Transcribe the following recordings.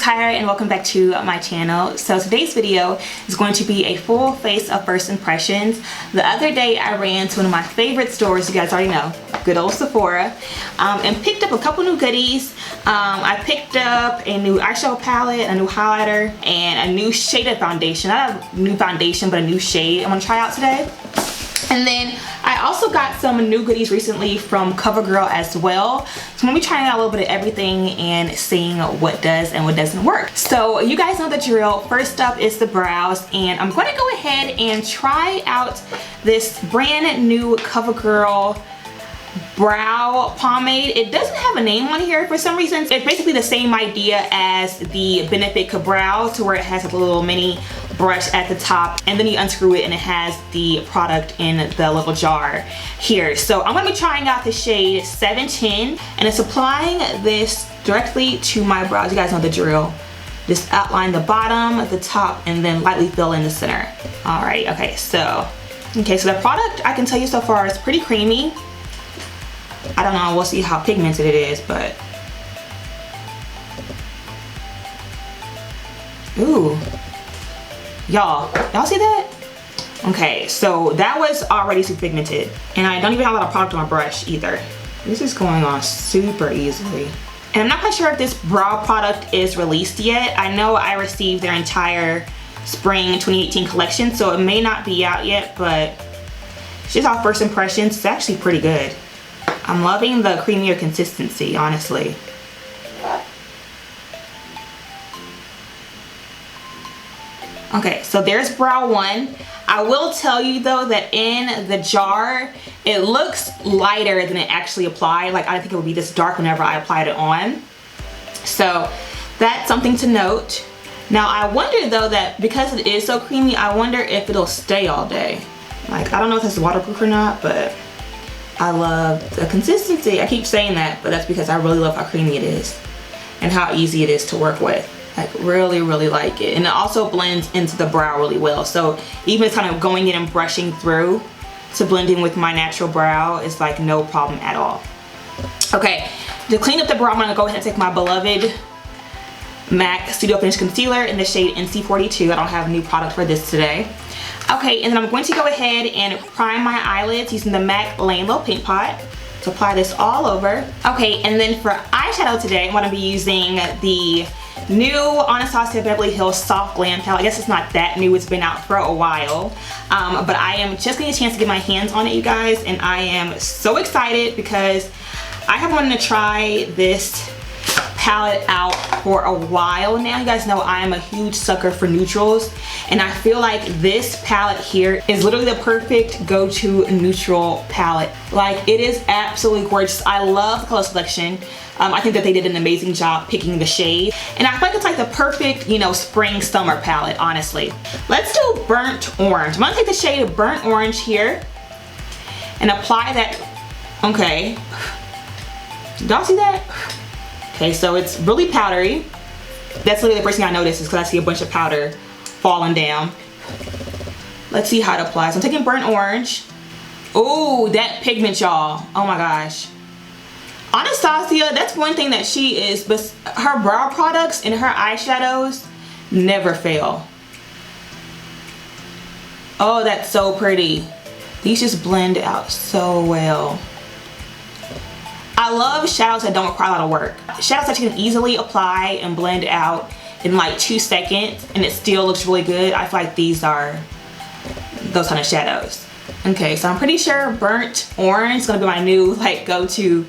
Hi and welcome back to my channel. So today's video is going to be a full face of first impressions. The other day I ran to one of my favorite stores, you guys already know, good old Sephora, and picked up a couple new goodies. I picked up a new eyeshadow palette, a new highlighter, and a new shaded foundation. Not a new foundation, but a new shade I'm gonna try out today. And then I also got some new goodies recently from Covergirl as well. So I'm gonna be trying out a little bit of everything and seeing what does and what doesn't work. So you guys know the drill. First up is the brows, and I'm gonna go ahead and try out this brand new Covergirl brow pomade. It doesn't have a name on here for some reason. It's basically the same idea as the Benefit Brow, to where it has like a little mini brush at the top, and then you unscrew it and it has the product in the little jar here. So I'm going to be trying out the shade 710, and it's applying this directly to my brows. You guys know the drill. Just outline the bottom, the top, and then lightly fill in the center. Alright, okay, so the product, I can tell you so far, is pretty creamy. I don't know, we'll see how pigmented it is, but ooh, y'all see that? Okay, so that was already super pigmented, and I don't even have a lot of product on my brush either. This is going on super easily. And I'm not quite sure if this brow product is released yet. I know I received their entire spring 2018 collection, so it may not be out yet, but it's just our first impressions. It's actually pretty good. I'm loving the creamier consistency, honestly. Okay, so there's brow one. I will tell you though that in the jar, it looks lighter than it actually applied. Like, I didn't think it would be this dark whenever I applied it on. So that's something to note. Now I wonder though that because it is so creamy, I wonder if it'll stay all day. Like, I don't know if it's waterproof or not, but I love the consistency. I keep saying that, but that's because I really love how creamy it is and how easy it is to work with. Like, really like it. And it also blends into the brow really well. So even kind of going in and brushing through to blending with my natural brow is like no problem at all. Okay, to clean up the brow, I'm gonna go ahead and take my beloved MAC Studio Finish Concealer in the shade NC42. I don't have a new product for this today. Okay, and then I'm going to go ahead and prime my eyelids using the MAC Lane Low Paint Pot to apply this all over. Okay, and then for eyeshadow today, I'm going to be using the new Anastasia Beverly Hills Soft Glam palette. I guess it's not that new, it's been out for a while, but I am just getting a chance to get my hands on it, you guys, and I am so excited because I have wanted to try this palette out for a while now. You guys know I am a huge sucker for neutrals, and I feel like this palette here is literally the perfect go-to neutral palette. Like, it is absolutely gorgeous. I love the color selection. I think that they did an amazing job picking the shade, and I feel like it's like the perfect, you know, spring summer palette, honestly. Let's do burnt orange. I'm gonna take the shade of burnt orange here and apply that. Okay, did y'all see that? Okay, so it's really powdery. That's literally the first thing I noticed, is because I see a bunch of powder falling down. Let's see how it applies. I'm taking burnt orange. Ooh, that pigment, y'all. Oh my gosh. Anastasia, that's one thing that she is, but her brow products and her eyeshadows never fail. Oh, that's so pretty. These just blend out so well. I love shadows that don't require a lot of work. Shadows that you can easily apply and blend out in like 2 seconds and it still looks really good. I feel like these are those kind of shadows. Okay, so I'm pretty sure burnt orange is gonna be my new like go-to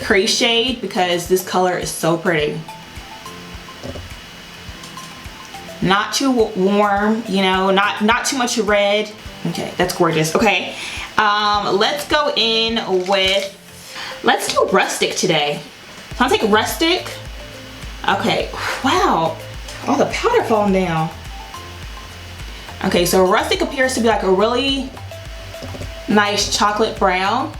crease shade because this color is so pretty. Not too warm, you know, not too much red. Okay, that's gorgeous. Okay, let's go in with, let's do rustic today. So I'll take rustic. Okay, wow, all the powder falling down. Okay, so rustic appears to be like a really nice chocolate brown.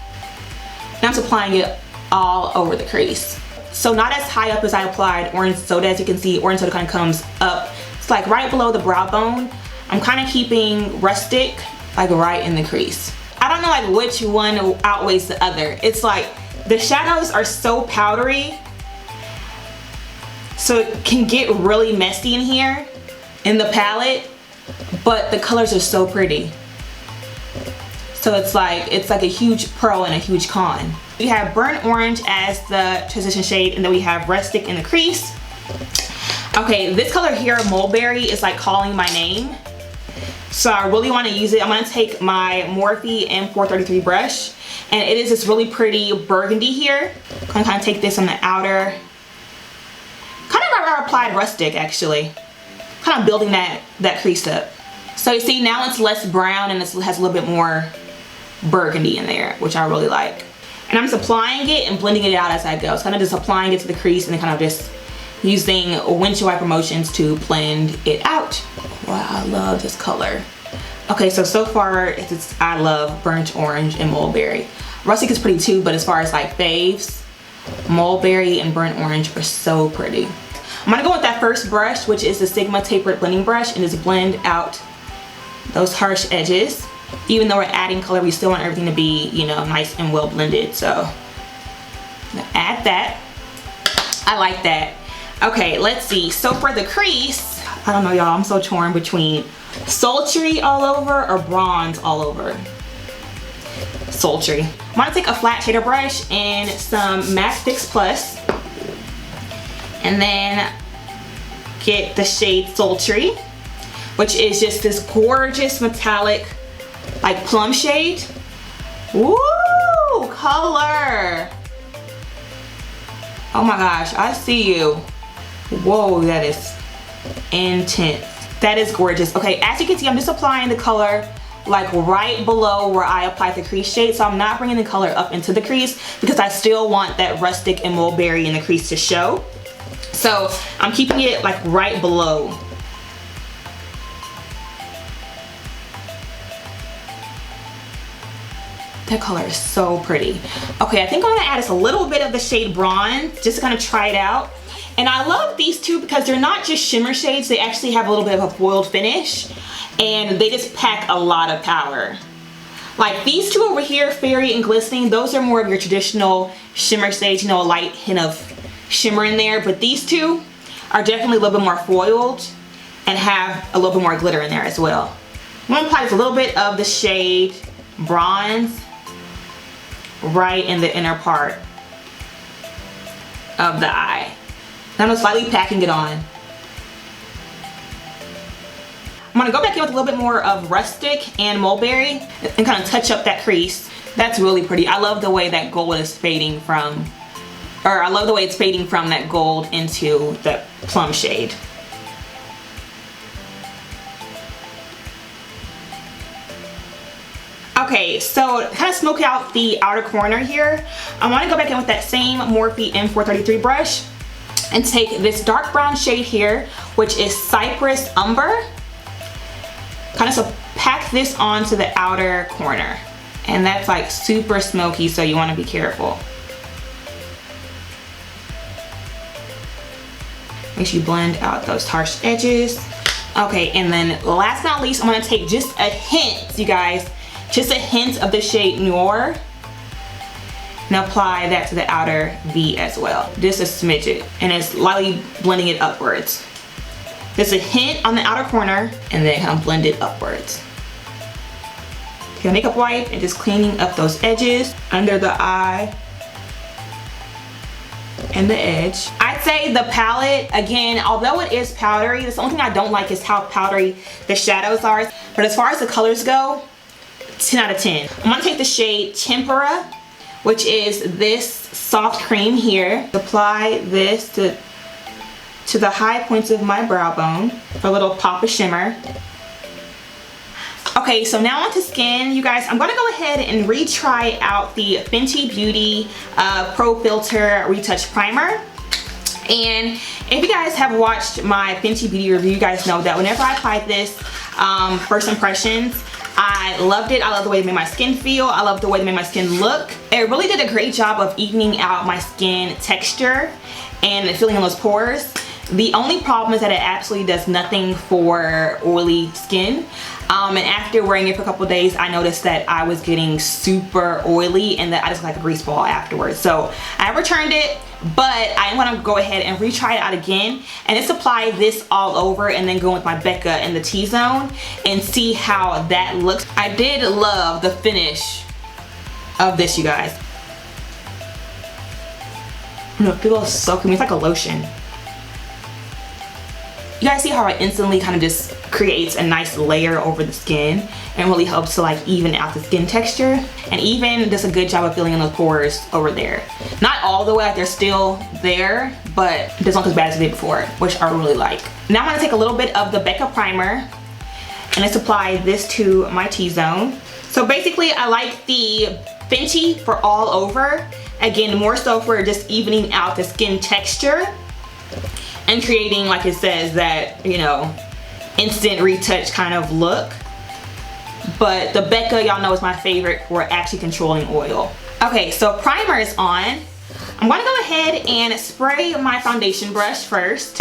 Now I'm just applying it all over the crease. So not as high up as I applied orange soda. As you can see, orange soda kind of comes up. It's like right below the brow bone. I'm kind of keeping rustic like right in the crease. I don't know like which one outweighs the other. It's like the shadows are so powdery So it can get really messy in here in the palette, but the colors are so pretty. So it's like a huge pro and a huge con. We have burnt orange as the transition shade, and then we have rustic in the crease. Okay, this color here, mulberry, is like calling my name. So I really want to use it. I'm going to take my Morphe M433 brush, and it is this really pretty burgundy here. I'm going to kind of take this on the outer, kind of where I applied rustic actually. Kind of building that crease up. So you see now it's less brown and it has a little bit more burgundy in there, which I really like. And I'm just applying it and blending it out as I go. So kind of just applying it to the crease and then kind of just using windshield wiper motions to blend it out. Wow, I love this color. Okay, so far I love burnt orange and mulberry. Rustic is pretty too, but as far as like faves, mulberry and burnt orange are so pretty. I'm gonna go with that first brush, which is the Sigma tapered blending brush, and just blend out those harsh edges. Even though we're adding color, we still want everything to be, you know, nice and well blended. So I'm gonna add that. I like that. Okay, let's see. So for the crease, I don't know y'all, I'm so torn between sultry all over or bronze all over. Sultry. I'm gonna take a flat shader brush and some MAC Fix Plus, and then get the shade Sultry, which is just this gorgeous metallic like plum shade. Woo, color. Oh my gosh, I see you. Whoa, that is intense. That is gorgeous. Okay, as you can see, I'm just applying the color like right below where I applied the crease shade. So I'm not bringing the color up into the crease because I still want that rustic and mulberry in the crease to show. So I'm keeping it like right below. That color is so pretty. Okay, I think I'm gonna add just a little bit of the shade Bronze just to kind of try it out. And I love these two because they're not just shimmer shades, they actually have a little bit of a foiled finish, and they just pack a lot of power. Like these two over here, Fairy and Glistening, those are more of your traditional shimmer shades, you know, a light hint of shimmer in there, but these two are definitely a little bit more foiled and have a little bit more glitter in there as well. I'm gonna apply just a little bit of the shade Bronze right in the inner part of the eye. Now I'm slightly packing it on. I'm gonna go back in with a little bit more of Rustic and Mulberry and kind of touch up that crease. That's really pretty. I love the way that gold is fading from, or I love the way it's fading from that gold into the plum shade. Okay, so kind of smoke out the outer corner here. I want to go back in with that same Morphe M433 brush and take this dark brown shade here, which is Cypress Umber. Kind of so pack this onto the outer corner. And that's like super smoky, so you want to be careful. Make sure you blend out those harsh edges. Okay, and then last but not least, I'm going to take just a hint, you guys, just a hint of the shade Noir, and apply that to the outer V as well. Just a smidget, and it's lightly blending it upwards. Just a hint on the outer corner, and then kind of blend it upwards. Take a makeup wipe and just cleaning up those edges under the eye and the edge. I'd say the palette, again, although it is powdery, the only thing I don't like is how powdery the shadows are. But as far as the colors go, 10 out of 10. I'm gonna take the shade Tempera, which is this soft cream here. Apply this to the high points of my brow bone for a little pop of shimmer. Okay, so now onto skin, you guys. I'm gonna go ahead and retry out the Fenty Beauty Pro Filter Retouch Primer. And if you guys have watched my Fenty Beauty review, you guys know that whenever I applied this, first impressions, I loved it. I love the way it made my skin feel. I love the way it made my skin look. It really did a great job of evening out my skin texture and filling in those pores. The only problem is that it absolutely does nothing for oily skin. And after wearing it for a couple days, I noticed that I was getting super oily and that I just looked like a grease ball afterwards. So I returned it, but I want to go ahead and retry it out again and just apply this all over and then go with my Becca in the T-zone and see how that looks. I did love the finish of this, you guys. It feels so creamy. It's like a lotion. You guys see how it instantly kind of just creates a nice layer over the skin and really helps to like even out the skin texture, and even does a good job of filling in the pores over there. Not all the way, like they're still there, but it doesn't look as bad as it did before, which I really like. Now I'm gonna take a little bit of the Becca primer and let's apply this to my T-zone. So basically I like the Fenty for all over. Again, more so for just evening out the skin texture and creating, like it says, that, you know, instant retouch kind of look. But the Becca, y'all know, is my favorite for actually controlling oil. Okay, so primer is on. I'm gonna go ahead and spray my foundation brush first.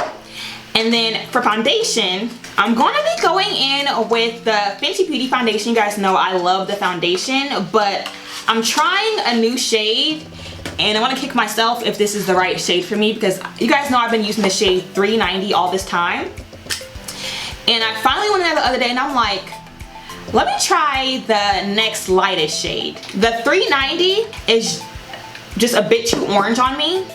And then for foundation, I'm gonna be going in with the Fenty Beauty foundation. You guys know I love the foundation, but I'm trying a new shade and I want to kick myself if this is the right shade for me, because you guys know I've been using the shade 390 all this time. And I finally went in there the other day and I'm like, let me try the next lightest shade. The 390 is just a bit too orange on me,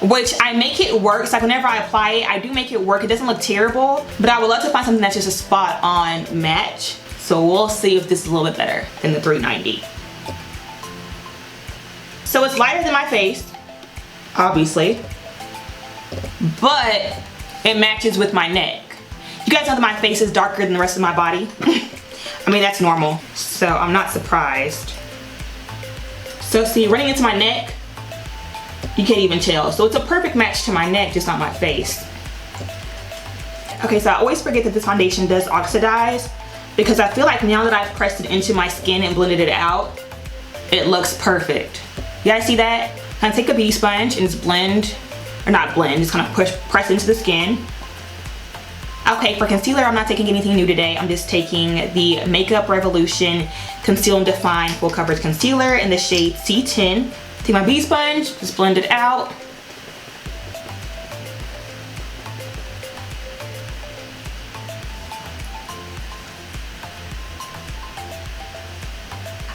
which I make it work. So like whenever I apply it, I do make it work. It doesn't look terrible, but I would love to find something that's just a spot on match. So we'll see if this is a little bit better than the 390. So it's lighter than my face, obviously, but it matches with my neck. You guys know that my face is darker than the rest of my body. I mean, that's normal, so I'm not surprised. So see, running into my neck, you can't even tell. So it's a perfect match to my neck, just not my face. Okay, so I always forget that this foundation does oxidize, because I feel like now that I've pressed it into my skin and blended it out, it looks perfect. You guys see that? Kind of take a beauty sponge and just blend, or not blend, just kind of press into the skin. Okay, for concealer, I'm not taking anything new today. I'm just taking the Makeup Revolution Conceal and Define Full Coverage Concealer in the shade C10. Take my beauty sponge, just blend it out.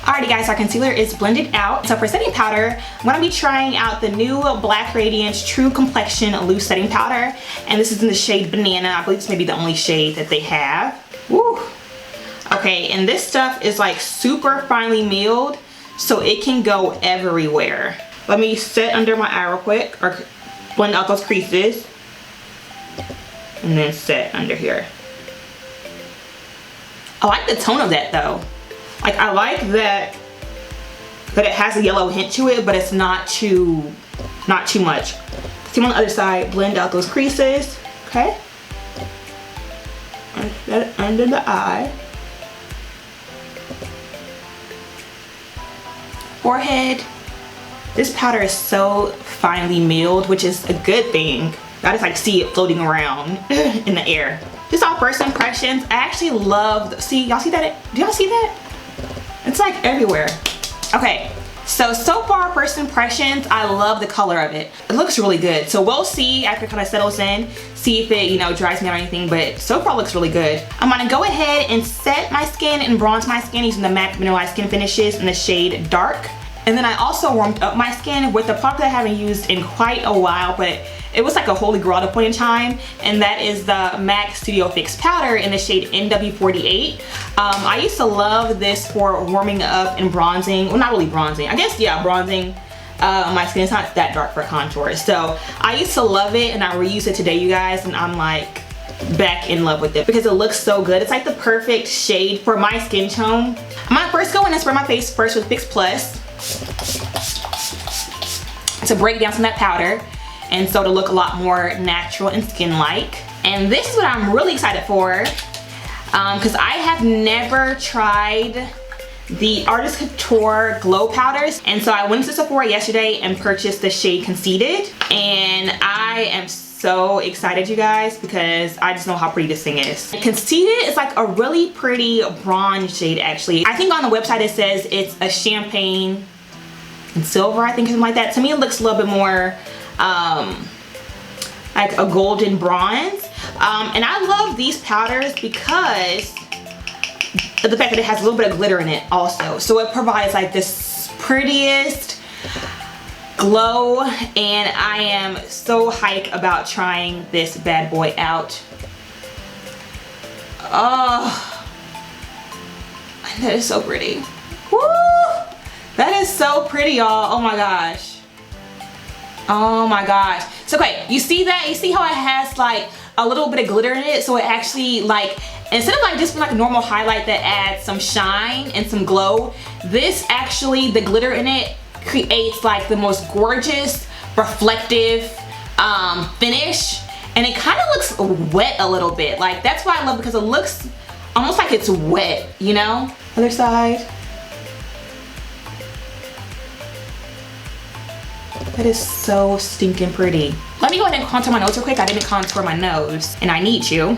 Alrighty guys, our concealer is blended out. So for setting powder, I'm gonna be trying out the new Black Radiance True Complexion Loose Setting Powder. And this is in the shade Banana. I believe this may be the only shade that they have. Woo! Okay, and this stuff is like super finely milled, so it can go everywhere. Let me set under my eye real quick, or blend out those creases. And then set under here. I like the tone of that though. Like, I like that it has a yellow hint to it, but it's not too much. See, on the other side, blend out those creases, okay? Set it under the eye. Forehead. This powder is so finely milled, which is a good thing. I just like see it floating around in the air. Just all first impressions. I actually love, see, y'all see that? Do y'all see that? It's like everywhere. Okay, so far first impressions, I love the color of it. It looks really good. So we'll see after it kind of settles in, see if it, you know, dries me out or anything, but so far it looks really good. I'm gonna go ahead and set my skin and bronze my skin using the MAC Mineralized Skin Finishes in the shade Dark. And then I also warmed up my skin with the product that I haven't used in quite a while, but it was like a holy grail at a point in time, and that is the MAC Studio Fix Powder in the shade NW48. I used to love this for warming up and bronzing. Well, not really bronzing. I guess, yeah, bronzing my skin. It's not that dark for contour. So I used to love it, and I reused it today, you guys, and I'm like back in love with it because it looks so good. It's like the perfect shade for my skin tone. I'm gonna first go in and spray my face first with Fix Plus to break down some of that powder, and so to look a lot more natural and skin-like. And this is what I'm really excited for, because I have never tried the Artist Couture glow powders, and so I went to Sephora yesterday and purchased the shade Conceited, and I am so excited, you guys, because I just know how pretty this thing is. Conceited is like a really pretty bronze shade, actually. I think on the website it says it's a champagne and silver, I think, something like that. To me, it looks a little bit more like a golden bronze. And I love these powders because of the fact that it has a little bit of glitter in it also. So it provides like this prettiest glow, and I am so hyped about trying this bad boy out. Oh, that is so pretty. Woo! That is so pretty, y'all. Oh my gosh. Oh my gosh. So okay, you see that? You see how it has like a little bit of glitter in it? So it actually, like, instead of like just like a normal highlight that adds some shine and some glow, this actually, the glitter in it creates like the most gorgeous reflective finish, and it kind of looks wet a little bit. Like, that's why I love it, because it looks almost like it's wet, you know? Other side. That is so stinking pretty. Let me go ahead and contour my nose real quick. I didn't contour my nose, and I need to.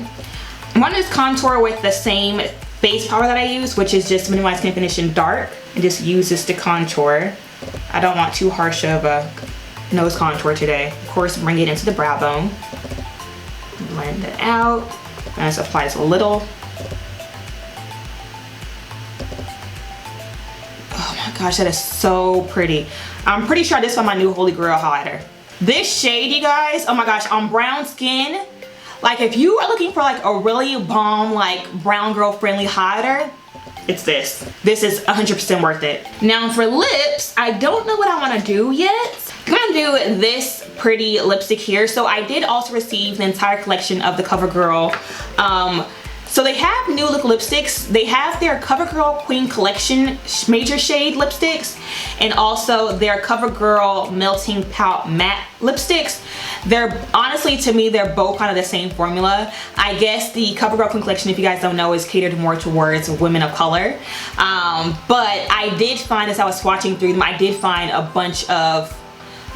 I'm gonna just contour with the same base powder that I use, which is just Minimize Skin Finish in Dark, and just use this to contour. I don't want too harsh of a nose contour today. Of course, bring it into the brow bone. Blend it out. And just apply this a little. Oh my gosh, that is so pretty. I'm pretty sure this is my new Holy Grail highlighter. This shade, you guys, oh my gosh, on brown skin, like if you are looking for like a really bomb, like brown girl friendly highlighter, it's this. This is 100% worth it. Now for lips, I don't know what I want to do yet. I'm gonna do this pretty lipstick here. So I did also receive the entire collection of the Covergirl. So they have new look lipsticks. They have their Covergirl Queen Collection major shade lipsticks, and also their Covergirl Melting Pout Matte lipsticks. They're, honestly, to me, they're both kind of the same formula. I guess the Covergirl Queen Collection, if you guys don't know, is catered more towards women of color. But I did find, as I was swatching through them, I did find a bunch of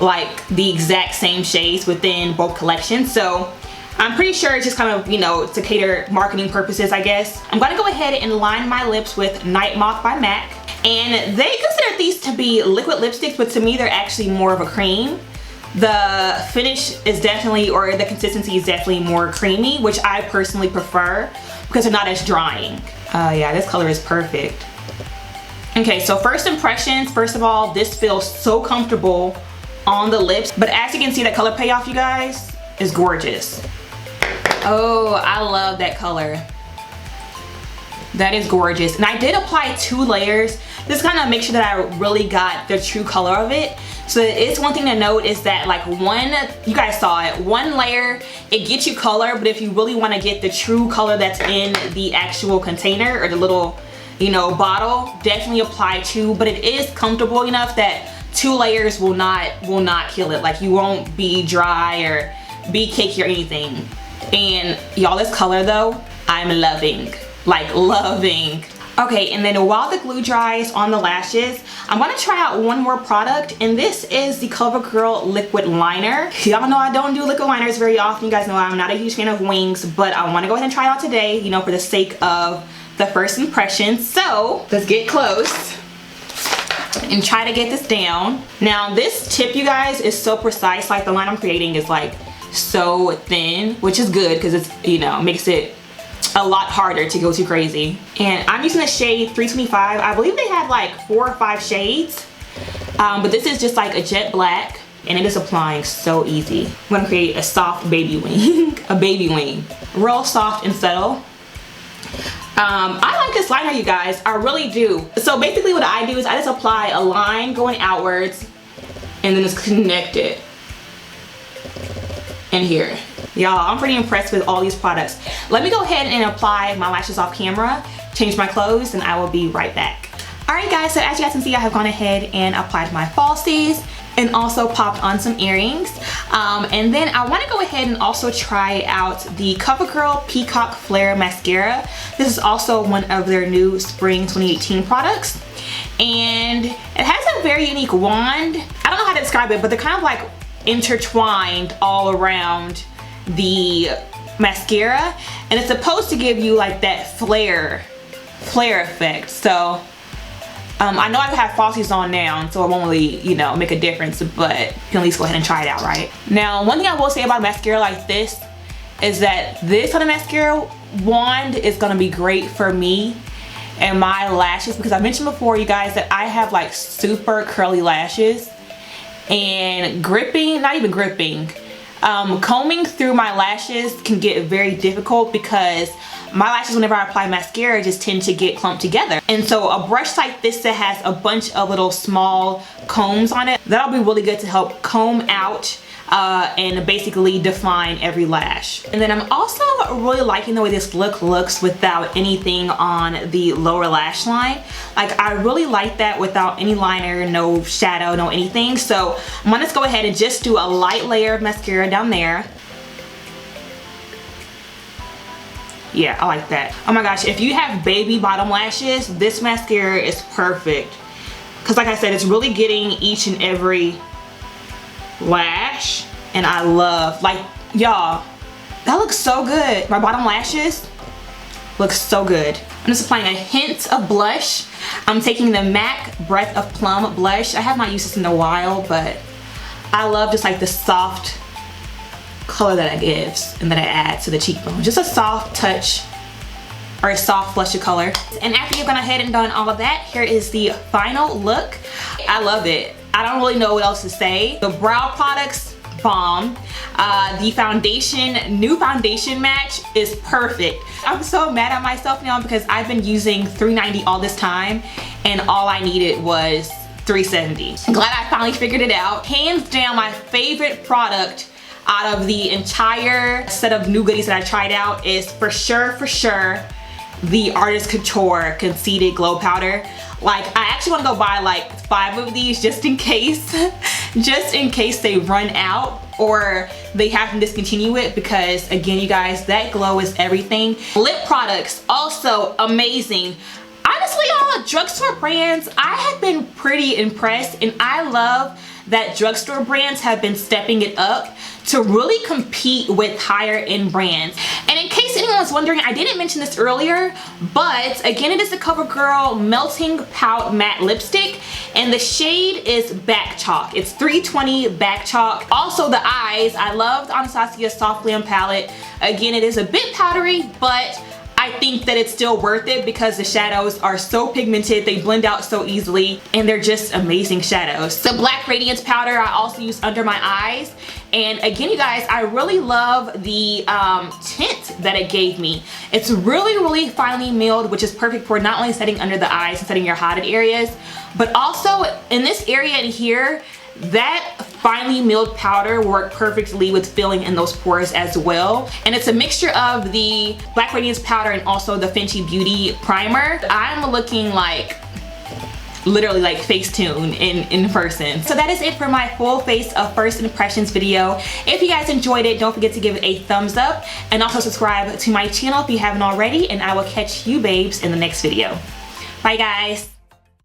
like the exact same shades within both collections. So I'm pretty sure it's just kind of, you know, to cater marketing purposes, I guess. I'm gonna go ahead and line my lips with Night Moth by MAC. And they consider these to be liquid lipsticks, but to me they're actually more of a cream. The finish is definitely, or the consistency is definitely more creamy, which I personally prefer because they're not as drying. Yeah, this color is perfect. Okay, so first impressions, first of all, this feels so comfortable on the lips, but as you can see, that color payoff, you guys, is gorgeous. Oh, I love that color. That is gorgeous. And I did apply 2 layers. This kind of makes sure that I really got the true color of it. So it's one thing to note is that like you guys saw it, 1 layer, it gets you color, but if you really want to get the true color that's in the actual container or the little, you know, bottle, definitely apply 2, but it is comfortable enough that 2 layers will not kill it. Like, you won't be dry or be cakey or anything. And y'all, this color though, I'm loving, like loving. Okay, and then while the glue dries on the lashes, I'm gonna try out one more product, and this is the Covergirl liquid liner. Y'all know I don't do liquid liners very often. You guys know I'm not a huge fan of wings, but I wanna go ahead and try it out today, you know, for the sake of the first impression. So let's get close and try to get this down. Now this tip, you guys, is so precise. Like, the line I'm creating is like so thin, which is good because it's, you know, makes it a lot harder to go too crazy. And I'm using the shade 325. I believe they have like 4 or 5 shades, but this is just like a jet black, and it is applying so easy. I'm gonna create a soft baby wing. A baby wing, real soft and subtle. I like this liner, you guys, I really do. So basically what I do is I just apply a line going outwards and then just connect it in here. Y'all, I'm pretty impressed with all these products. Let me go ahead and apply my lashes off camera, change my clothes, and I will be right back. Alright guys, so as you guys can see, I have gone ahead and applied my falsies and also popped on some earrings. And then I want to go ahead and also try out the Covergirl Peacock Flare Mascara. This is also one of their new spring 2018 products. And it has a very unique wand. I don't know how to describe it, but they're kind of like intertwined all around the mascara, and it's supposed to give you like that flare effect. So I know I have falsies on now, so it won't really, you know, make a difference, but you can at least go ahead and try it out, right? Now, one thing I will say about mascara like this is that this kind of mascara wand is gonna be great for me and my lashes, because I mentioned before, you guys, that I have like super curly lashes, and gripping, not even gripping, combing through my lashes can get very difficult because my lashes, whenever I apply mascara, just tend to get clumped together. And so a brush like this that has a bunch of little small combs on it, that'll be really good to help comb out and basically define every lash. And then I'm also really liking the way this look looks without anything on the lower lash line. Like, I really like that without any liner, no shadow, no anything. So I'm gonna just go ahead and just do a light layer of mascara down there. Yeah, I like that. Oh my gosh, if you have baby bottom lashes, this mascara is perfect. Because like I said, it's really getting each and every lash, and I love, like, y'all, that looks so good. My bottom lashes look so good. I'm just applying a hint of blush. I'm taking the MAC Breath of Plum blush. I have not used this in a while, but I love just like the soft color that it gives and that it adds to the cheekbone. Just a soft touch, or a soft flush of color. And after you've gone ahead and done all of that, here is the final look. I love it. I don't really know what else to say. The brow products, bomb. The foundation, new foundation match is perfect. I'm so mad at myself now because I've been using $3.90 all this time, and all I needed was $3.70. I'm glad I finally figured it out. Hands down, my favorite product out of the entire set of new goodies that I tried out is for sure the Artist Couture Conceited Glow Powder. Like, I actually want to go buy like 5 of these just in case they run out or they have to discontinue it, because again, you guys, that glow is everything. Lip products, also amazing. Honestly, all drugstore brands, I have been pretty impressed, and I love that drugstore brands have been stepping it up to really compete with higher end brands. And in case anyone's wondering, I didn't mention this earlier, but again, it is the Covergirl Melting Pout Matte Lipstick, and the shade is Back Chalk. It's 320 Back Chalk. Also the eyes, I love the Anastasia Soft Glam palette. Again, it is a bit powdery, but I think that it's still worth it because the shadows are so pigmented, they blend out so easily, and they're just amazing shadows. The Black Radiance powder I also use under my eyes, and again, you guys, I really love the tint that it gave me. It's really finely milled, which is perfect for not only setting under the eyes and setting your highlighted areas, but also in this area in here, that finely milled powder worked perfectly with filling in those pores as well. And it's a mixture of the Black Radiance powder and also the Fenty Beauty primer. I'm looking like literally like Facetune in person. So that is it for my full face of first impressions video. If you guys enjoyed it, don't forget to give it a thumbs up, and also subscribe to my channel if you haven't already, and I will catch you babes in the next video. Bye guys.